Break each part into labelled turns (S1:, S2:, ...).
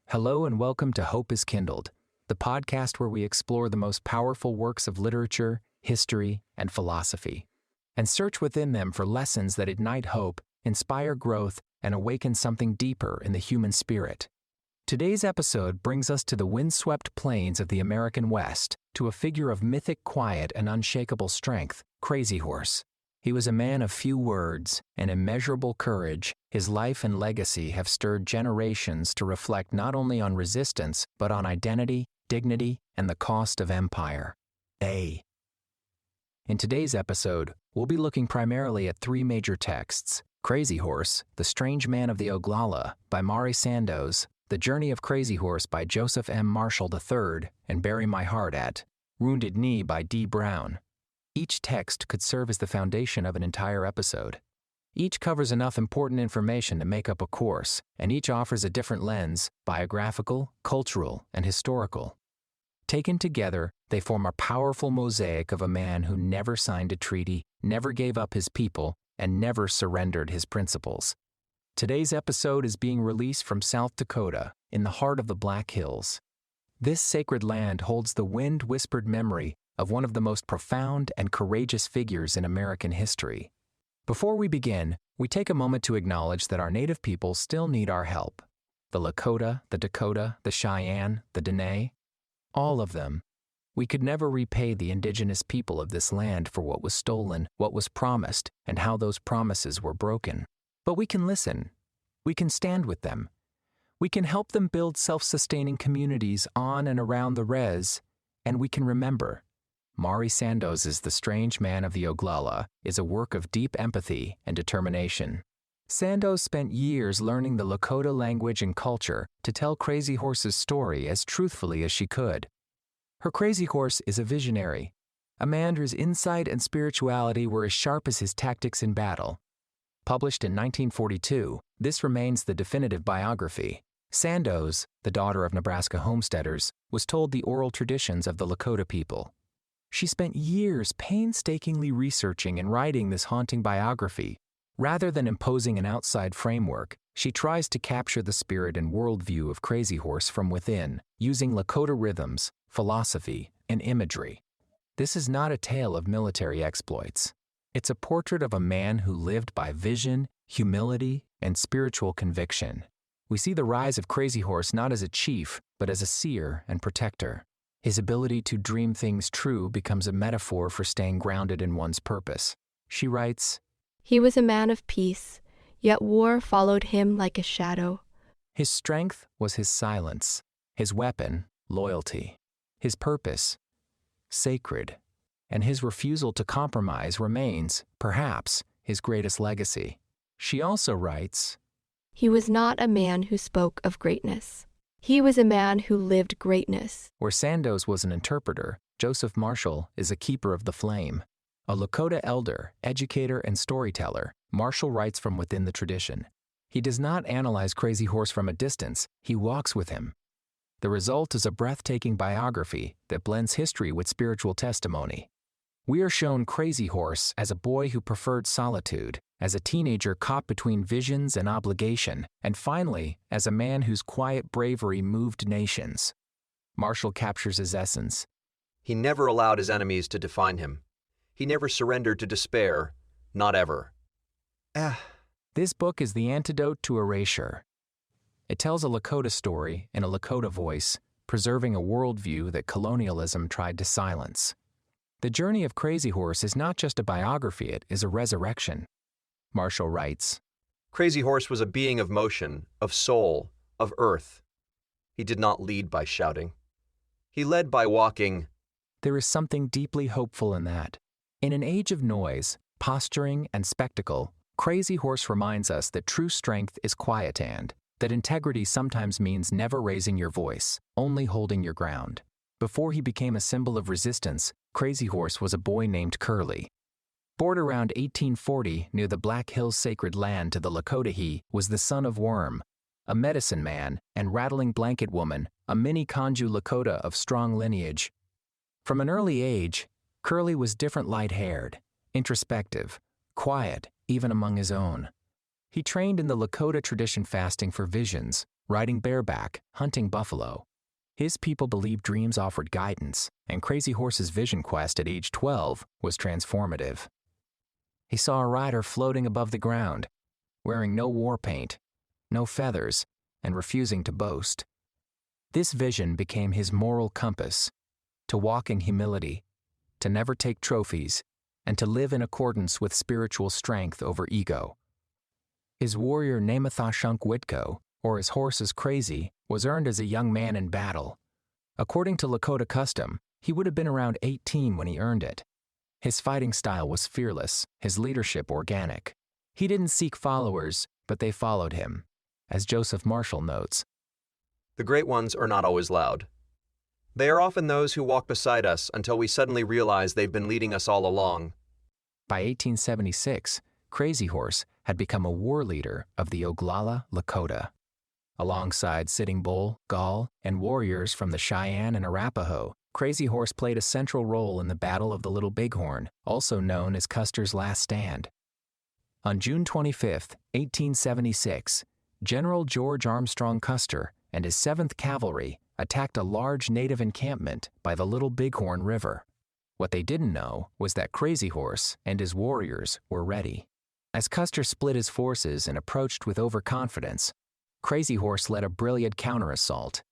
S1: Hello and welcome to Hope is Kindled, the podcast where we explore the most powerful works of literature, history, and philosophy, and search within them for lessons that ignite hope, inspire growth, and awaken something deeper in the human spirit. Today's episode brings us to the windswept plains of the American West, to a figure of mythic quiet and unshakable strength, Crazy Horse. He was a man of few words and immeasurable courage. His life and legacy have stirred generations to reflect not only on resistance, but on identity, dignity, and the cost of empire. In today's episode, we'll be looking primarily at three major texts: Crazy Horse, The Strange Man of the Oglala by Mari Sandoz, The Journey of Crazy Horse by Joseph M. Marshall III, and Bury My Heart at Wounded Knee by D. Brown. Each text could serve as the foundation of an entire episode. Each covers enough important information to make up a course, and each offers a different lens: biographical, cultural, and historical. Taken together, they form a powerful mosaic of a man who never signed a treaty, never gave up his people, and never surrendered his principles. Today's episode is being released from South Dakota, in the heart of the Black Hills. This sacred land holds the wind-whispered memory of one of the most profound and courageous figures in American history. Before we begin, we take a moment to acknowledge that our native peoples still need our help. The Lakota, the Dakota, the Cheyenne, the Dene, all of them. We could never repay the indigenous people of this land for what was stolen, what was promised, and how those promises were broken. But we can listen. We can stand with them. We can help them build self-sustaining communities on and around the res, and we can remember. Mari Sandoz's The Strange Man of the Oglala is a work of deep empathy and determination. Sandoz spent years learning the Lakota language and culture to tell Crazy Horse's story as truthfully as she could. Her Crazy Horse is a visionary, a man whose insight and spirituality were as sharp as his tactics in battle. Published in 1942, this remains the definitive biography. Sandoz, the daughter of Nebraska homesteaders, was told the oral traditions of the Lakota people. She spent years painstakingly researching and writing this haunting biography. Rather than imposing an outside framework, she tries to capture the spirit and worldview of Crazy Horse from within, using Lakota rhythms, philosophy, and imagery. This is not a tale of military exploits. It's a portrait of a man who lived by vision, humility, and spiritual conviction. We see the rise of Crazy Horse not as a chief, but as a seer and protector. His ability to dream things true becomes a metaphor for staying grounded in one's purpose. She writes,
S2: "He was a man of peace, yet war followed him like a shadow.
S1: His strength was his silence, his weapon, loyalty, his purpose, sacred, and his refusal to compromise remains, perhaps, his greatest legacy." She also writes,
S2: He was not a man who spoke of greatness. He was a man who lived greatness.
S1: Where Sandoz was an interpreter, Joseph Marshall is a keeper of the flame. A Lakota elder, educator, and storyteller, Marshall writes from within the tradition. He does not analyze Crazy Horse from a distance, he walks with him. The result is a breathtaking biography that blends history with spiritual testimony. We are shown Crazy Horse as a boy who preferred solitude, as a teenager caught between visions and obligation, and finally, as a man whose quiet bravery moved nations. Marshall captures his essence.
S3: He never allowed his enemies to define him. He never surrendered to despair, not ever.
S1: This book is the antidote to erasure. It tells a Lakota story in a Lakota voice, preserving a worldview that colonialism tried to silence. The journey of Crazy Horse is not just a biography, it is a resurrection. Marshall writes,
S3: Crazy Horse was a being of motion, of soul, of earth. He did not lead by shouting. He led by walking.
S1: There is something deeply hopeful in that. In an age of noise, posturing, and spectacle, Crazy Horse reminds us that true strength is quiet and that integrity sometimes means never raising your voice, only holding your ground. Before he became a symbol of resistance, Crazy Horse was a boy named Curly. Born around 1840 near the Black Hills sacred land to the Lakota, he was the son of Worm, a medicine man, and Rattling Blanket Woman, a mini Kanju Lakota of strong lineage. From an early age, Curly was different light-haired, introspective, quiet, even among his own. He trained in the Lakota tradition, fasting for visions, riding bareback, hunting buffalo. His people believed dreams offered guidance, and Crazy Horse's vision quest at age 12 was transformative. He saw a rider floating above the ground, wearing no war paint, no feathers, and refusing to boast. This vision became his moral compass: to walk in humility, to never take trophies, and to live in accordance with spiritual strength over ego. His warrior Namathashunk Witko, or his horse is Crazy, was earned as a young man in battle. According to Lakota custom, he would have been around 18 when he earned it. His fighting style was fearless, his leadership organic. He didn't seek followers, but they followed him. As Joseph Marshall notes,
S3: The great ones are not always loud. They are often those who walk beside us until we suddenly realize they've been leading us all along.
S1: by 1876, Crazy Horse had become a war leader of the Oglala Lakota. Alongside Sitting Bull, Gall, and warriors from the Cheyenne and Arapaho, Crazy Horse played a central role in the Battle of the Little Bighorn, also known as Custer's Last Stand. On June 25, 1876, General George Armstrong Custer and his 7th Cavalry attacked a large native encampment by the Little Bighorn River. What they didn't know was that Crazy Horse and his warriors were ready. As Custer split his forces and approached with overconfidence, Crazy Horse led a brilliant counter-assault.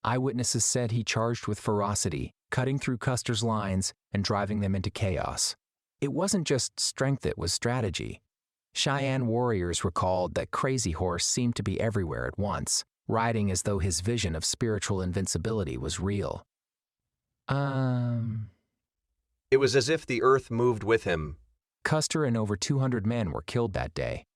S1: Eyewitnesses said he charged with ferocity, cutting through Custer's lines and driving them into chaos. It wasn't just strength, it was strategy. Cheyenne warriors recalled that Crazy Horse seemed to be everywhere at once, riding as though his vision of spiritual invincibility was real.
S3: It was as if the earth moved with him.
S1: Custer and over 200 men were killed that day.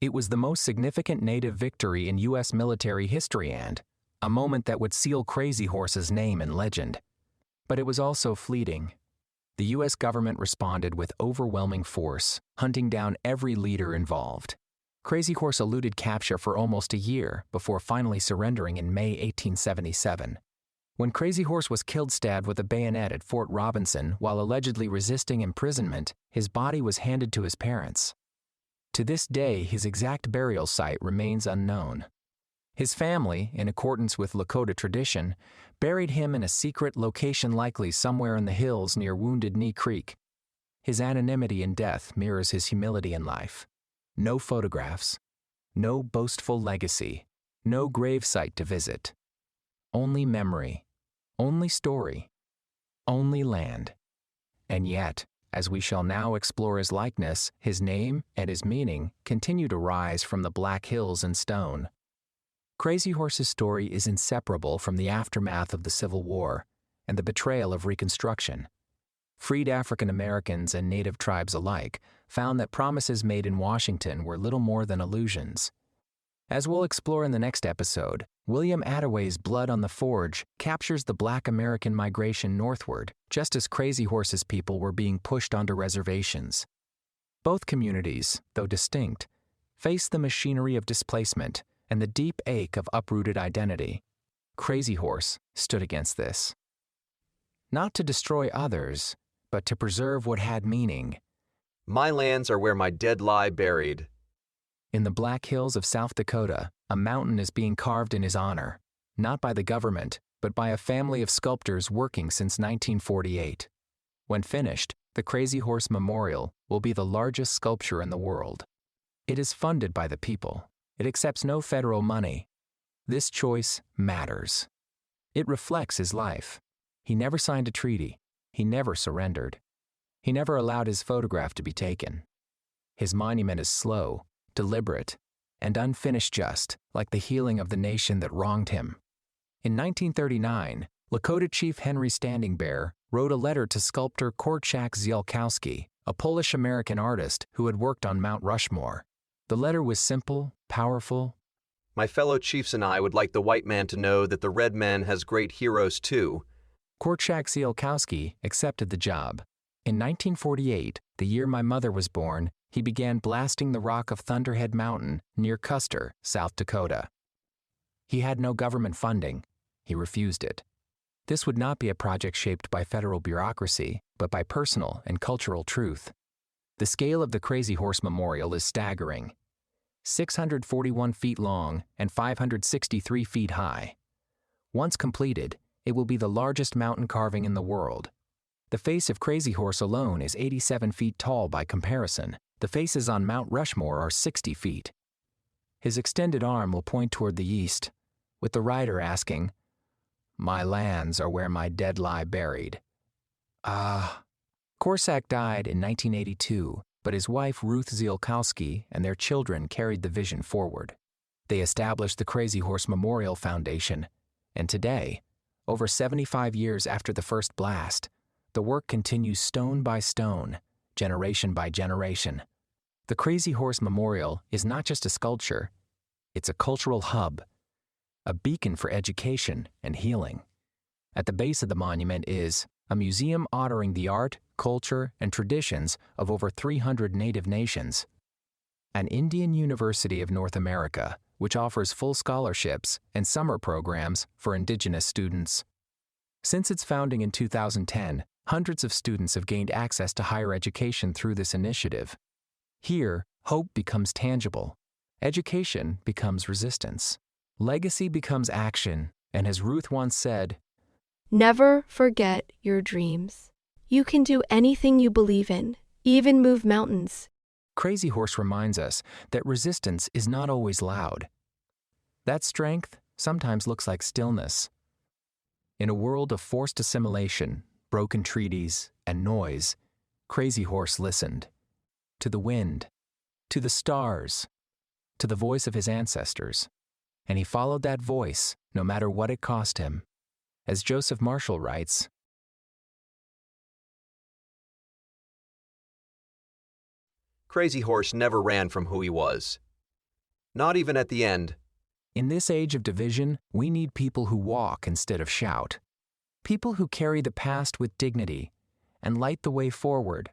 S1: It was the most significant native victory in U.S. military history and a moment that would seal Crazy Horse's name and legend. But it was also fleeting. The U.S. government responded with overwhelming force, hunting down every leader involved. Crazy Horse eluded capture for almost a year before finally surrendering in May 1877. When Crazy Horse was killed stabbed with a bayonet at Fort Robinson while allegedly resisting imprisonment, his body was handed to his parents. To this day, his exact burial site remains unknown. His family, in accordance with Lakota tradition, buried him in a secret location likely somewhere in the hills near Wounded Knee Creek. His anonymity in death mirrors his humility in life. No photographs, no boastful legacy, no gravesite to visit. Only memory, only story, only land. And yet, as we shall now explore his likeness, his name, and his meaning continue to rise from the Black Hills in stone. Crazy Horse's story is inseparable from the aftermath of the Civil War and the betrayal of Reconstruction. Freed African Americans and Native tribes alike found that promises made in Washington were little more than illusions. As we'll explore in the next episode, William Attaway's Blood on the Forge captures the Black American migration northward, just as Crazy Horse's people were being pushed onto reservations. Both communities, though distinct, faced the machinery of displacement and the deep ache of uprooted identity. Crazy Horse stood against this. Not to destroy others, but to preserve what had meaning.
S3: My lands are where my dead lie buried.
S1: In the Black Hills of South Dakota, a mountain is being carved in his honor, not by the government, but by a family of sculptors working since 1948. When finished, the Crazy Horse Memorial will be the largest sculpture in the world. It is funded by the people. It accepts no federal money. This choice matters. It reflects his life. He never signed a treaty. He never surrendered. He never allowed his photograph to be taken. His monument is slow, deliberate, and unfinished, just like the healing of the nation that wronged him. In 1939, Lakota Chief Henry Standing Bear wrote a letter to sculptor Korczak Zielkowski, a Polish-American artist who had worked on Mount Rushmore. The letter was simple, powerful.
S3: My fellow chiefs and I would like the white man to know that the red man has great heroes too.
S1: Korczak Zielkowski accepted the job. In 1948, the year my mother was born, he began blasting the rock of Thunderhead Mountain near Custer, South Dakota. He had no government funding. He refused it. This would not be a project shaped by federal bureaucracy, but by personal and cultural truth. The scale of the Crazy Horse Memorial is staggering. 641 feet long and 563 feet high. Once completed, it will be the largest mountain carving in the world. The face of Crazy Horse alone is 87 feet tall by comparison. The faces on Mount Rushmore are 60 feet. His extended arm will point toward the east, with the rider asking, "My lands are where my dead lie buried." Korsak died in 1982, but his wife Ruth Zielkowski and their children carried the vision forward. They established the Crazy Horse Memorial Foundation, and today, over 75 years after the first blast, the work continues stone by stone, generation by generation. The Crazy Horse Memorial is not just a sculpture, it's a cultural hub, a beacon for education and healing. At the base of the monument is a museum honoring the art, culture, and traditions of over 300 native nations. An Indian University of North America, which offers full scholarships and summer programs for Indigenous students. Since its founding in 2010, hundreds of students have gained access to higher education through this initiative. Here, hope becomes tangible, education becomes resistance, legacy becomes action, and as Ruth once said,
S2: Never forget your dreams. You can do anything you believe in, even move mountains.
S1: Crazy Horse reminds us that resistance is not always loud. That strength sometimes looks like stillness. In a world of forced assimilation, broken treaties, and noise, Crazy Horse listened. To the wind, to the stars, to the voice of his ancestors. And he followed that voice, no matter what it cost him. As Joseph Marshall writes,
S3: Crazy Horse never ran from who he was. Not even at the end.
S1: In this age of division, we need people who walk instead of shout. People who carry the past with dignity and light the way forward,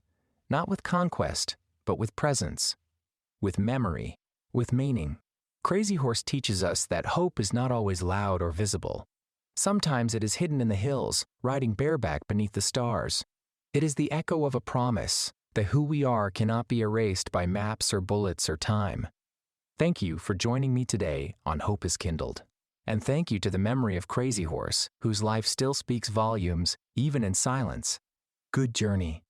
S1: not with conquest, but with presence, with memory, with meaning. Crazy Horse teaches us that hope is not always loud or visible. Sometimes it is hidden in the hills, riding bareback beneath the stars. It is the echo of a promise that who we are cannot be erased by maps or bullets or time. Thank you for joining me today on Hope is Kindled. And thank you to the memory of Crazy Horse, whose life still speaks volumes, even in silence. Good journey.